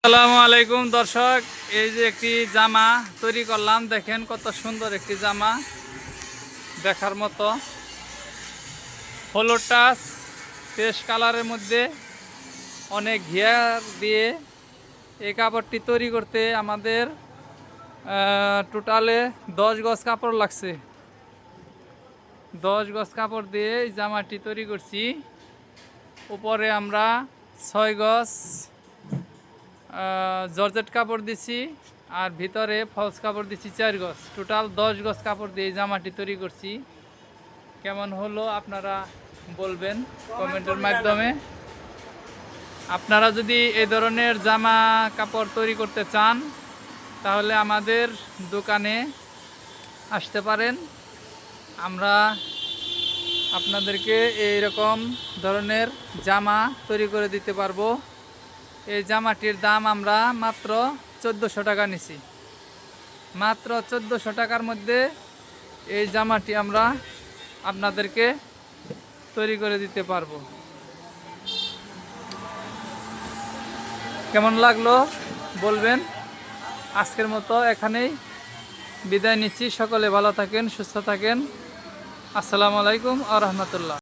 আসসালামু আলাইকুম দর্শক, এই যে একটি জামা তৈরি করলাম। দেখেন কত সুন্দর একটি জামা, দেখার মতো। হলুদ টাচ পেস্ট কালারের মধ্যে অনেক ঘিয়ার দিয়ে এই কাপড়টি তৈরি করতে আমাদের টোটালে 10 গজ কাপড় লাগছে। 10 গজ কাপড় দিয়ে এই জামাটি তৈরি করছি। উপরে আমরা 6 গজ জর্জেট কাপড় দিছি, আর ভিতরে ফলস কাপড় দিছি 4 গজ। টোটাল 10 গজ কাপড় দিয়ে জামাটি তৈরি করছি। কেমন হলো আপনারা বলবেন কমেন্টের মাধ্যমে। আপনারা যদি এই ধরনের জামা কাপড় তৈরি করতে চান তাহলে আমাদের দোকানে আসতে পারেন। আমরা আপনাদেরকে এইরকম ধরনের জামা তৈরি করে দিতে পারবো। এই জামাটির দাম আমরা মাত্র 1400 টাকা নিছি। মাত্র 1400 টাকার মধ্যে এই জামাটি আমরা আপনাদেরকে তৈরি করে দিতে পারবো। কেমন লাগলো বলবেন। আজকের মতো এখানেই বিদায় নিচ্ছি। সকলে ভালো থাকেন, সুস্থ থাকেন। আসসালামু আলাইকুম ওয়া রাহমাতুল্লাহ।